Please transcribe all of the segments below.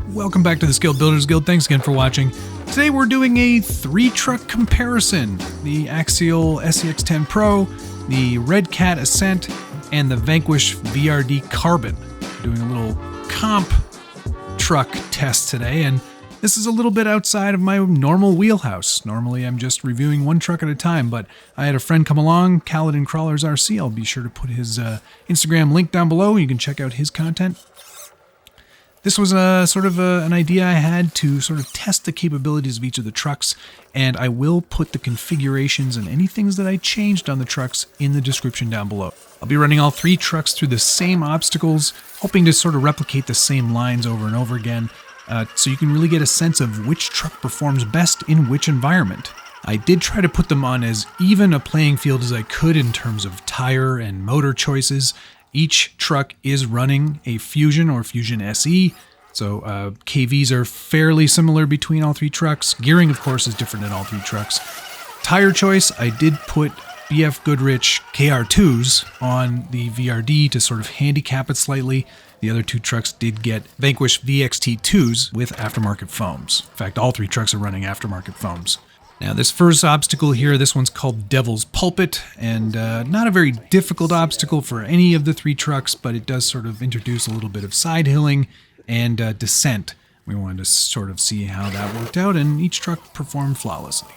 Welcome back to the Skilled Builders Guild. Thanks again for watching. Today we're doing a 3-truck comparison. The Axial SCX10Pro, the RedCat Ascent, and the Vanquish VRD Carbon. Doing a little comp truck test today, and this is a little bit outside of my normal wheelhouse. Normally I'm just reviewing one truck at a time, but I had a friend come along, Kaladin Crawlers RC. I'll be sure to put his Instagram link down below. You can check out his content. This was an idea I had to sort of test the capabilities of each of the trucks, and I will put the configurations and any things that I changed on the trucks in the description down below. I'll be running all 3 trucks through the same obstacles, hoping to sort of replicate the same lines over and over again, so you can really get a sense of which truck performs best in which environment. I did try to put them on as even a playing field as I could in terms of tire and motor choices. Each truck is running a Fusion or Fusion SE, so KVs are fairly similar between all 3 trucks. Gearing, of course, is different in all 3 trucks. Tire choice, I did put BF Goodrich KR2s on the VRD to sort of handicap it slightly. The other 2 trucks did get Vanquish VXT2s with aftermarket foams. In fact, all 3 trucks are running aftermarket foams. Now this first obstacle here, this one's called Devil's Pulpit, and not a very difficult obstacle for any of the 3 trucks, but it does sort of introduce a little bit of side hilling and descent. We wanted to sort of see how that worked out, and each truck performed flawlessly.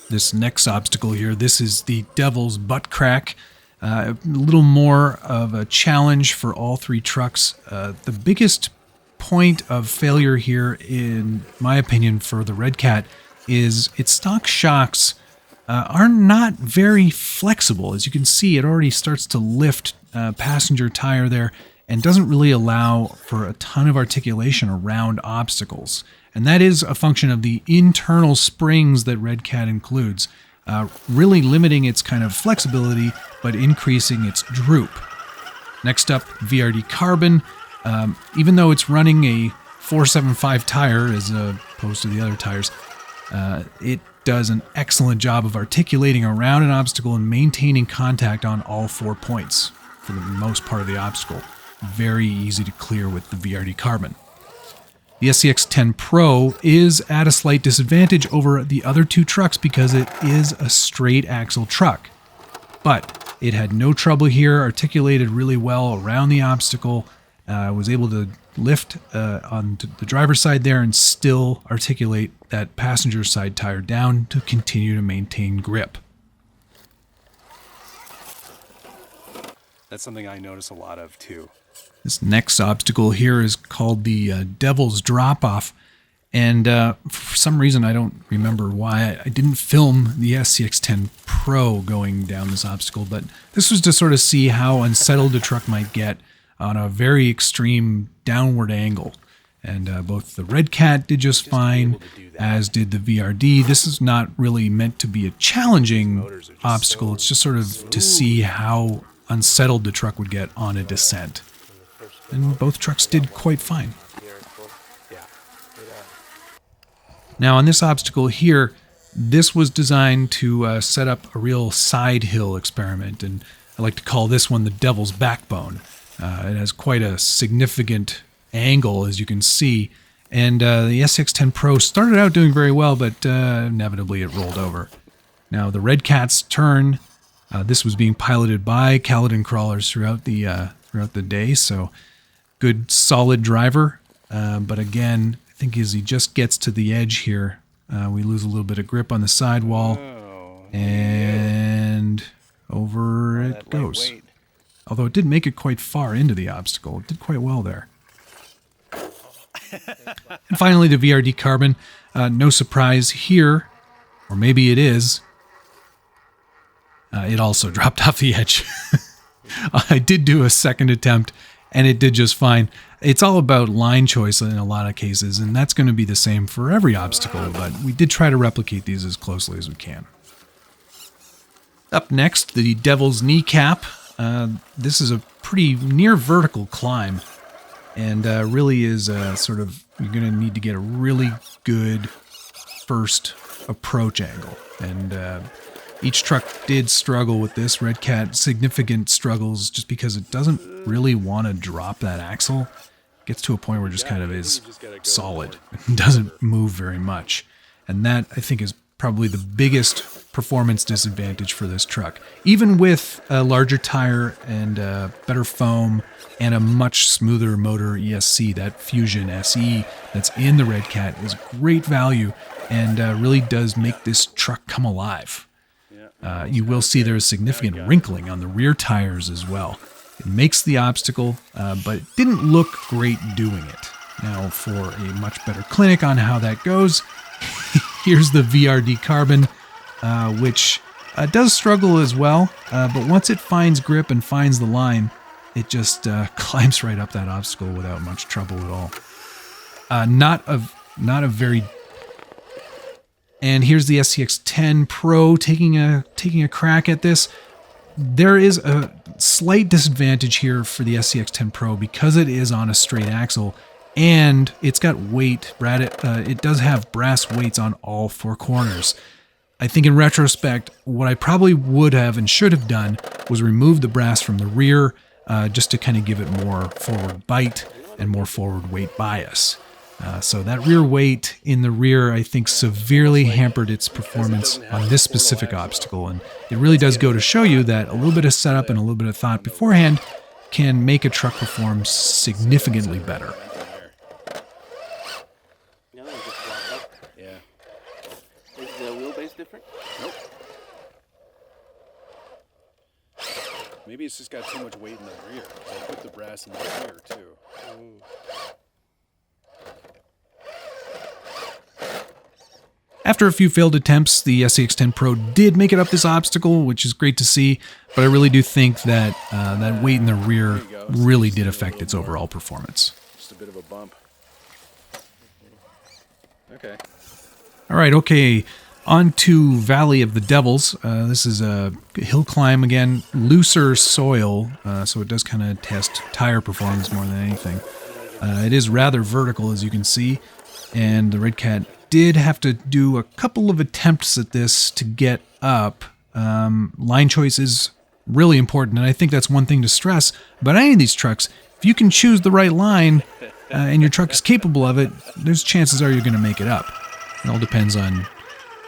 This next obstacle here, this is the Devil's Butt Crack. A little more of a challenge for all 3 trucks. The biggest point of failure here, in my opinion, for the RedCat is its stock shocks are not very flexible. As you can see, it already starts to lift passenger tire there and doesn't really allow for a ton of articulation around obstacles. And that is a function of the internal springs that RedCat includes. Really limiting its kind of flexibility, but increasing its droop. Next up, VRD Carbon. Even though it's running a 475 tire as opposed to the other tires, it does an excellent job of articulating around an obstacle and maintaining contact on all 4 points for the most part of the obstacle. Very easy to clear with the VRD Carbon. The SCX10Pro is at a slight disadvantage over the other 2 trucks because it is a straight axle truck. But it had no trouble here, articulated really well around the obstacle, was able to lift on the driver's side there and still articulate that passenger side tire down to continue to maintain grip. That's something I notice a lot of too. This next obstacle here is called the Devil's Drop-Off, and for some reason I don't remember why I didn't film the SCX10 Pro going down this obstacle, but this was to sort of see how unsettled the truck might get on a very extreme downward angle. And both the RedCat did just fine, as did the VRD. This is not really meant to be a challenging obstacle, it's just sort of to see how unsettled the truck would get on a descent. And both trucks did quite fine. Now on this obstacle here, this was designed to set up a real side hill experiment, and I like to call this one the Devil's Backbone. It has quite a significant angle, as you can see, and the SCX10 Pro started out doing very well, but inevitably it rolled over. Now the RedCat's turn. This was being piloted by Kaladin Crawlers throughout the day, so good solid driver, but again, I think as he just gets to the edge here, we lose a little bit of grip on the sidewall, and over it goes. Although it did make it quite far into the obstacle. It did quite well there. And finally, the VRD Carbon. No surprise here, or maybe it is. It also dropped off the edge. I did do a second attempt, and it did just fine. It's all about line choice in a lot of cases, and that's going to be the same for every obstacle, but we did try to replicate these as closely as we can. Up next, the Devil's Kneecap. This is a pretty near vertical climb, and really is sort of, you're going to need to get a really good first approach angle. And Each truck did struggle with this. RedCat significant struggles just because it doesn't really want to drop that axle. It gets to a point where it just kind of is solid and doesn't move very much. And that, I think, is probably the biggest performance disadvantage for this truck. Even with a larger tire and better foam and a much smoother motor ESC, that Fusion SE that's in the RedCat is great value and really does make this truck come alive. You will see there is significant wrinkling on the rear tires as well. It makes the obstacle, but it didn't look great doing it. Now, for a much better clinic on how that goes, here's the VRD Carbon, which does struggle as well, but once it finds grip and finds the line, it just climbs right up that obstacle without much trouble at all. Not a very... And here's the SCX10Pro taking a crack at this. There is a slight disadvantage here for the SCX10Pro because it is on a straight axle and it's got weight. It does have brass weights on all four corners. I think in retrospect, what I probably would have and should have done was remove the brass from the rear just to kind of give it more forward bite and more forward weight bias. So that rear weight in the rear, I think, severely hampered its performance on this specific obstacle. And it really does go to show you that a little bit of setup and a little bit of thought beforehand can make a truck perform significantly better. Yeah. Is the wheelbase different? Nope. Maybe it's just got too much weight in the rear. I put the brass in the rear, too. After a few failed attempts, the SCX10Pro did make it up this obstacle, which is great to see, but I really do think that that weight in the rear really did affect its overall performance. Just a bit of a bump. Okay. All right, okay, on to Valley of the Devils. This is a hill climb again, looser soil, so it does kind of test tire performance more than anything. It is rather vertical, as you can see, and the RedCat did have to do a couple of attempts at this to get up. Line choice is really important, and I think that's one thing to stress about any of these trucks. If you can choose the right line and your truck is capable of it, there's chances are you're going to make it up. It all depends on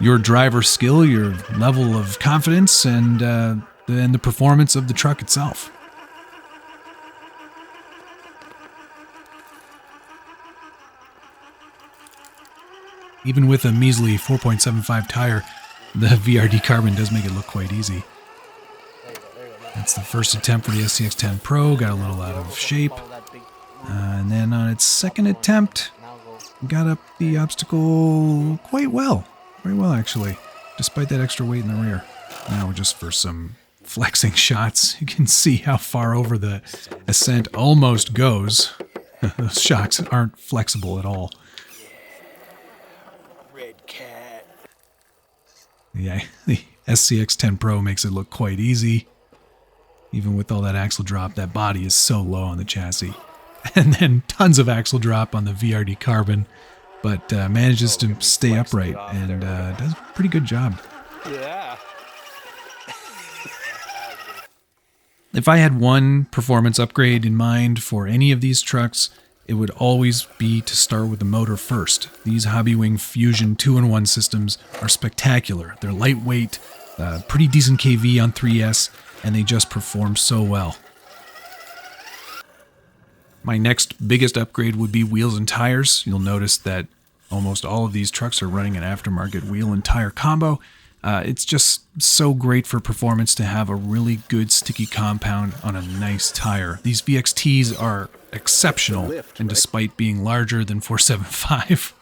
your driver skill, your level of confidence, and the performance of the truck itself. Even with a measly 4.75 tire, the VRD Carbon does make it look quite easy. That's the first attempt for the SCX10Pro, got a little out of shape. And then on its second attempt, got up the obstacle quite well. Very well, actually, despite that extra weight in the rear. Now just for some flexing shots, you can see how far over the Ascent almost goes. Those shocks aren't flexible at all. Yeah, the SCX10Pro makes it look quite easy. Even with all that axle drop, that body is so low on the chassis. And then tons of axle drop on the VRD Carbon, but manages to stay upright and does a pretty good job. Yeah. If I had one performance upgrade in mind for any of these trucks, it would always be to start with the motor first. These Hobbywing Fusion 2-in-1 systems are spectacular. They're lightweight, pretty decent KV on 3S, and they just perform so well. My next biggest upgrade would be wheels and tires. You'll notice that almost all of these trucks are running an aftermarket wheel and tire combo. It's just so great for performance to have a really good sticky compound on a nice tire. These VXTs are exceptional, and despite being larger than 475,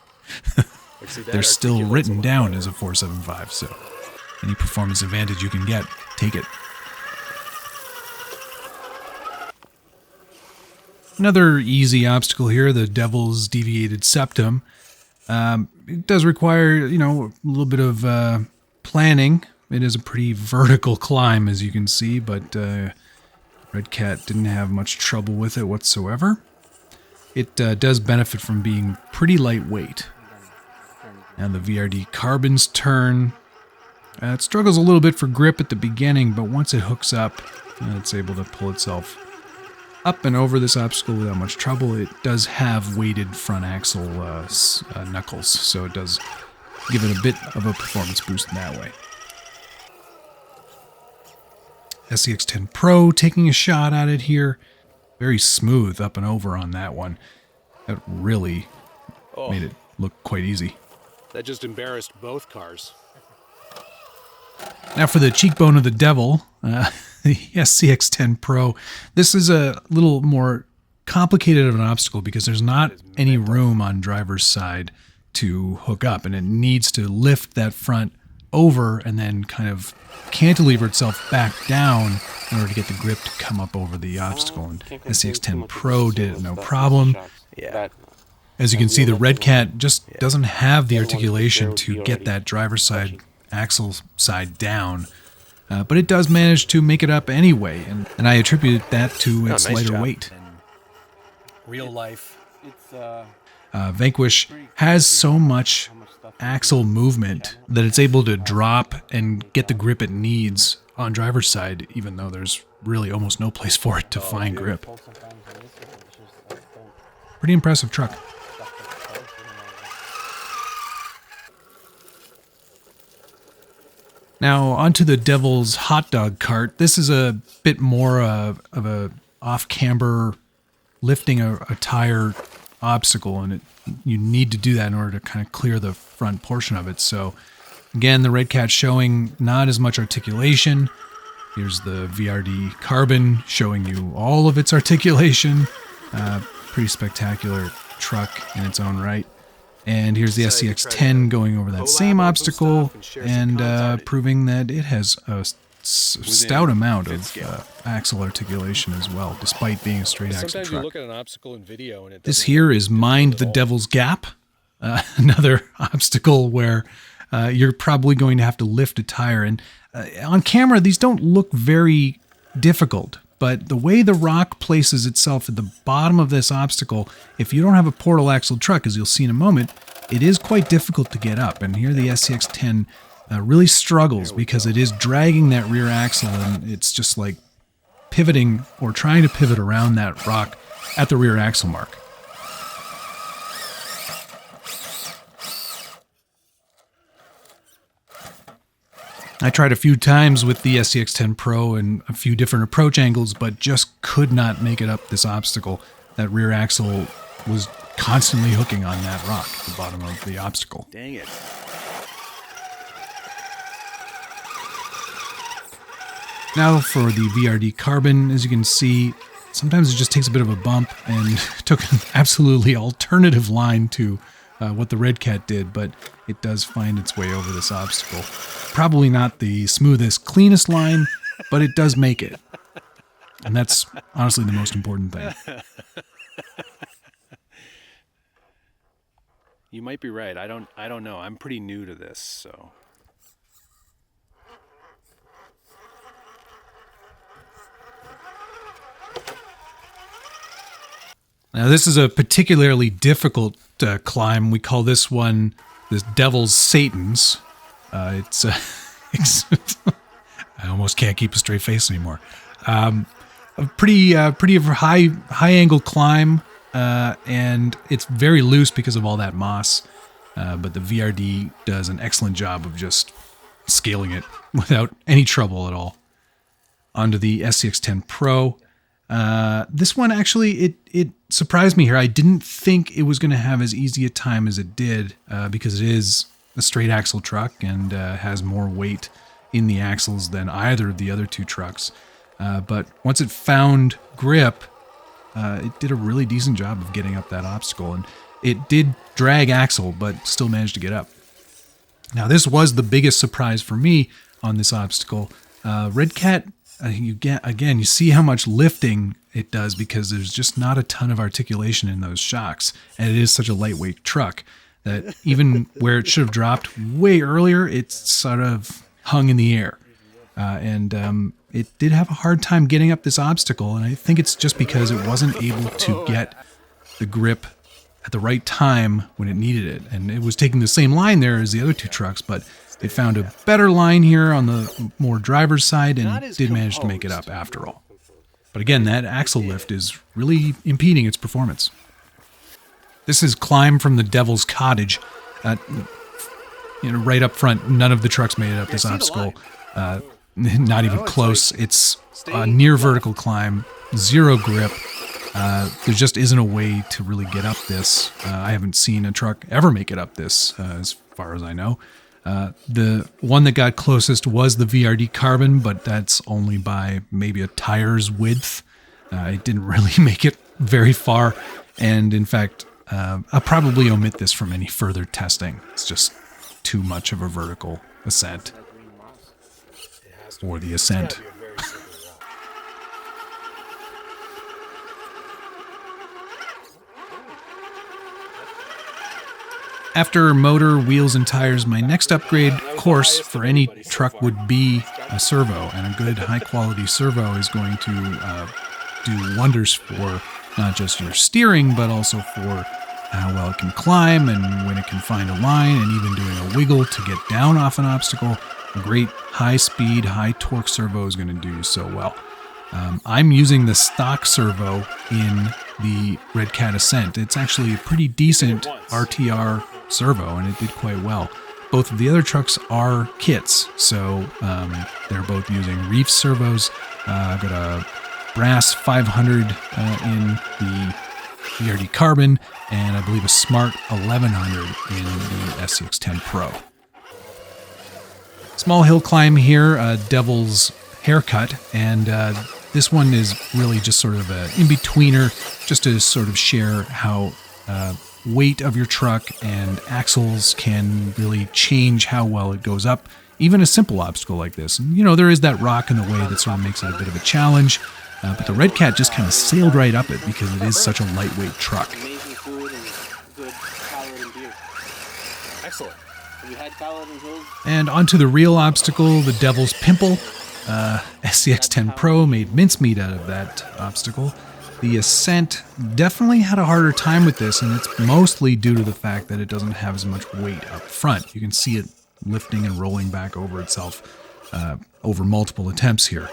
they're still written down as a 475, so any performance advantage you can get, take it. Another easy obstacle here, the Devil's Deviated Septum. It does require, a little bit of planning. It is a pretty vertical climb, as you can see, but RedCat didn't have much trouble with it whatsoever. It does benefit from being pretty lightweight. And the VRD Carbon's turn. It struggles a little bit for grip at the beginning, but once it hooks up, it's able to pull itself up and over this obstacle without much trouble. It does have weighted front axle knuckles, so it does give it a bit of a performance boost in that way. SCX10Pro taking a shot at it here. Very smooth up and over on that one. That really made it look quite easy. That just embarrassed both cars. Now for the cheekbone of the devil, the SCX10Pro. This is a little more complicated of an obstacle because there's not any room on driver's side to hook up, and it needs to lift that front over and then kind of cantilever itself back down in order to get the grip to come up over the obstacle. And SCX10Pro did it no problem. Yeah. As you can see, the RedCat just doesn't have the articulation to get that driver's side axle side down, but it does manage to make it up anyway, and I attribute that to its lighter weight. Real life. Vanquish has so much axle movement that it's able to drop and get the grip it needs on driver's side, even though there's really almost no place for it to find grip. Pretty impressive truck. Now onto the Devil's hot dog cart. This is a bit more of a off-camber lifting a tire obstacle, and you need to do that in order to kind of clear the front portion of it. So again, the RedCat showing not as much articulation. Here's the VRD Carbon showing you all of its articulation. Pretty spectacular truck in its own right. And here's the SCX10 going over that same obstacle and proving that it has a stout amount of axle articulation as well, despite being a straight axle Sometimes truck. you look at an obstacle in video and it This here is Mind the Devil's Gap, another obstacle where you're probably going to have to lift a tire. And on camera, these don't look very difficult, but the way the rock places itself at the bottom of this obstacle, if you don't have a portal axle truck, as you'll see in a moment, it is quite difficult to get up. And here the SCX10 really struggles because it is dragging that rear axle, and it's just like pivoting or trying to pivot around that rock at the rear axle mark. I tried a few times with the SCX10Pro and a few different approach angles, but just could not make it up this obstacle. That rear axle was constantly hooking on that rock at the bottom of the obstacle. Dang it. Now for the VRD Carbon, as you can see, sometimes it just takes a bit of a bump and took an absolutely alternative line to what the RedCat did, but it does find its way over this obstacle. Probably not the smoothest, cleanest line, but it does make it. And that's honestly the most important thing. You might be right. I don't know. I'm pretty new to this, so. Now this is a particularly difficult climb. We call this one this Devil's Satan's. It's I almost can't keep a straight face anymore. A pretty high angle climb, and it's very loose because of all that moss. But the VRD does an excellent job of just scaling it without any trouble at all. Onto the SCX10Pro. This one actually, it surprised me here. I didn't think it was going to have as easy a time as it did because it is a straight axle truck and has more weight in the axles than either of the other two trucks. But once it found grip, it did a really decent job of getting up that obstacle. And it did drag axle, but still managed to get up. Now, this was the biggest surprise for me on this obstacle. RedCat, you see how much lifting it does because there's just not a ton of articulation in those shocks. And it is such a lightweight truck that even where it should have dropped way earlier, it's sort of hung in the air. And it did have a hard time getting up this obstacle. And I think it's just because it wasn't able to get the grip at the right time when it needed it. And it was taking the same line there as the other two trucks, but It found a better line here on the more driver's side and did manage to make it up after all. But again, that axle lift is really impeding its performance. This is Climb from the Devil's Cottage. Right up front, none of the trucks made it up this obstacle. Not even close. It's a near vertical climb, zero grip. There just isn't a way to really get up this. I haven't seen a truck ever make it up this, as far as I know. The one that got closest was the VRD Carbon, but that's only by maybe a tire's width. It didn't really make it very far, and in fact, I'll probably omit this from any further testing. It's just too much of a vertical ascent. Or the ascent. After motor, wheels, and tires, my next upgrade course for any truck would be a servo, and a good high-quality servo is going to do wonders for not just your steering, but also for how well it can climb and when it can find a line, and even doing a wiggle to get down off an obstacle. A great high-speed, high-torque servo is going to do so well. I'm using the stock servo in the RedCat Ascent. It's actually a pretty decent RTR servo, and it did quite well. Both of the other trucks are kits, so they're both using Reef servos. I've got a brass 500 in the VRD Carbon, and I believe a Smart 1100 in the SCX10Pro. Small hill climb here, Devil's Haircut, and this one is really just sort of an in-betweener, just to sort of share how weight of your truck and axles can really change how well it goes up, even a simple obstacle like this. And, there is that rock in the way that sort of makes it a bit of a challenge, but the RedCat just kind of sailed right up it because it is such a lightweight truck. Amazing food and good salad and beer. Excellent. Have you had salad and food? And onto the real obstacle, the Devil's Pimple. SCX10Pro made mincemeat out of that obstacle. The Ascent definitely had a harder time with this, and it's mostly due to the fact that it doesn't have as much weight up front. You can see it lifting and rolling back over itself over multiple attempts here.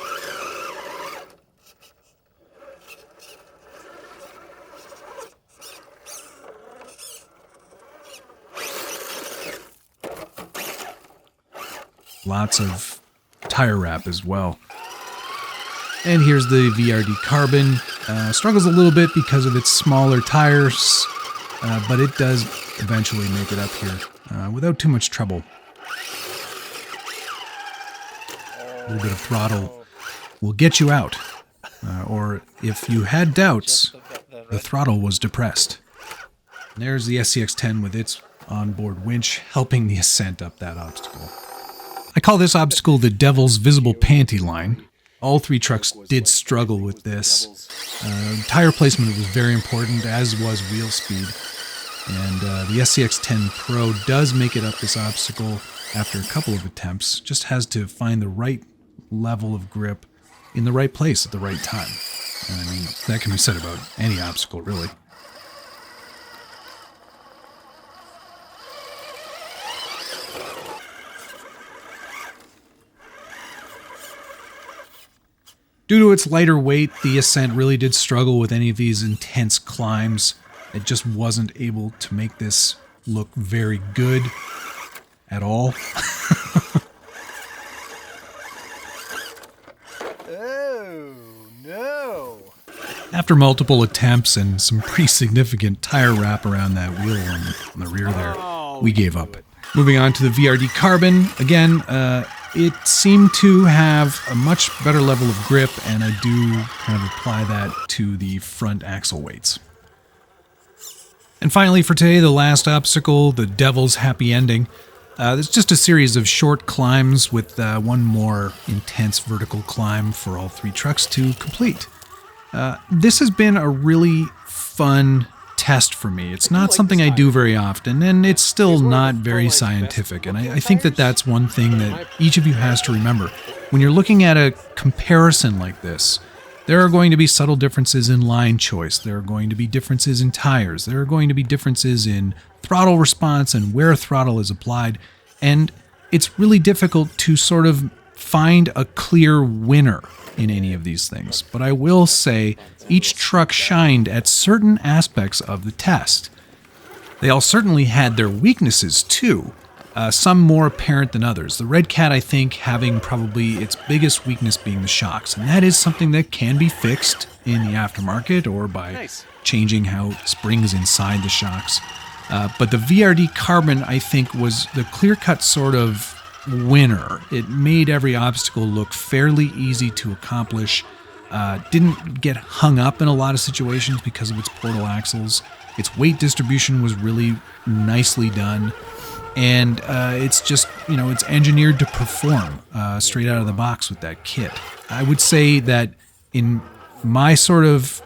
Lots of tire wrap as well. And here's the VRD Carbon. Struggles a little bit because of its smaller tires, but it does eventually make it up here without too much trouble. A little bit of throttle will get you out. Or if you had doubts, the throttle was depressed. And there's the SCX10 with its onboard winch helping the ascent up that obstacle. I call this obstacle the Devil's Visible Panty Line. All three trucks did struggle with this. Tire placement was very important, as was wheel speed. And the SCX10 Pro does make it up this obstacle after a couple of attempts. Just has to find the right level of grip in the right place at the right time. And I mean, that can be said about any obstacle, really. Due to its lighter weight, the Ascent really did struggle with any of these intense climbs. It just wasn't able to make this look very good at all. Oh, no. After multiple attempts and some pretty significant tire wrap around that wheel on the rear there, we gave up. Moving on to the VRD Carbon. Again, it seemed to have a much better level of grip, and I do kind of apply that to the front axle weights. And finally for today, the last obstacle, the Devil's Happy Ending. It's just a series of short climbs with one more intense vertical climb for all three trucks to complete. This has been a really fun test for me. It's not something I do very often, and it's still not very scientific. And I think that that's one thing that each of you has to remember. When you're looking at a comparison like this, there are going to be subtle differences in line choice. There are going to be differences in tires. There are going to be differences in throttle response and where throttle is applied. And it's really difficult to sort of find a clear winner in any of these things. But I will say each truck shined at certain aspects of the test. They all certainly had their weaknesses too, some more apparent than others. The RedCat, I think, having probably its biggest weakness being the shocks, and that is something that can be fixed in the aftermarket or by changing how springs inside the shocks. But the VRD Carbon, I think, was the clear-cut sort of winner. It made every obstacle look fairly easy to accomplish. Didn't get hung up in a lot of situations because of its portal axles. Its weight distribution was really nicely done. And it's just, it's engineered to perform straight out of the box with that kit. I would say that in my sort of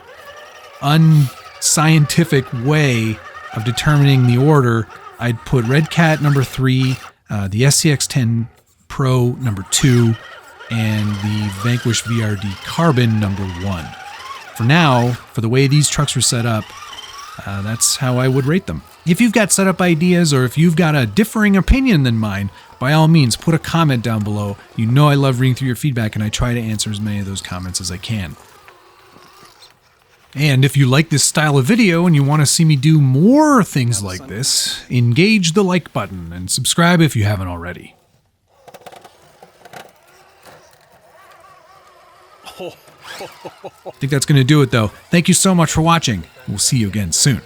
unscientific way of determining the order, I'd put RedCat number 3, the SCX10Pro number 2, and the Vanquish VRD Carbon number 1. For now, for the way these trucks were set up, that's how I would rate them. If you've got setup ideas or if you've got a differing opinion than mine, by all means, put a comment down below. You know I love reading through your feedback, and I try to answer as many of those comments as I can. And if you like this style of video and you want to see me do more things like this, engage the like button and subscribe if you haven't already. I think that's going to do it, though. Thank you so much for watching. We'll see you again soon.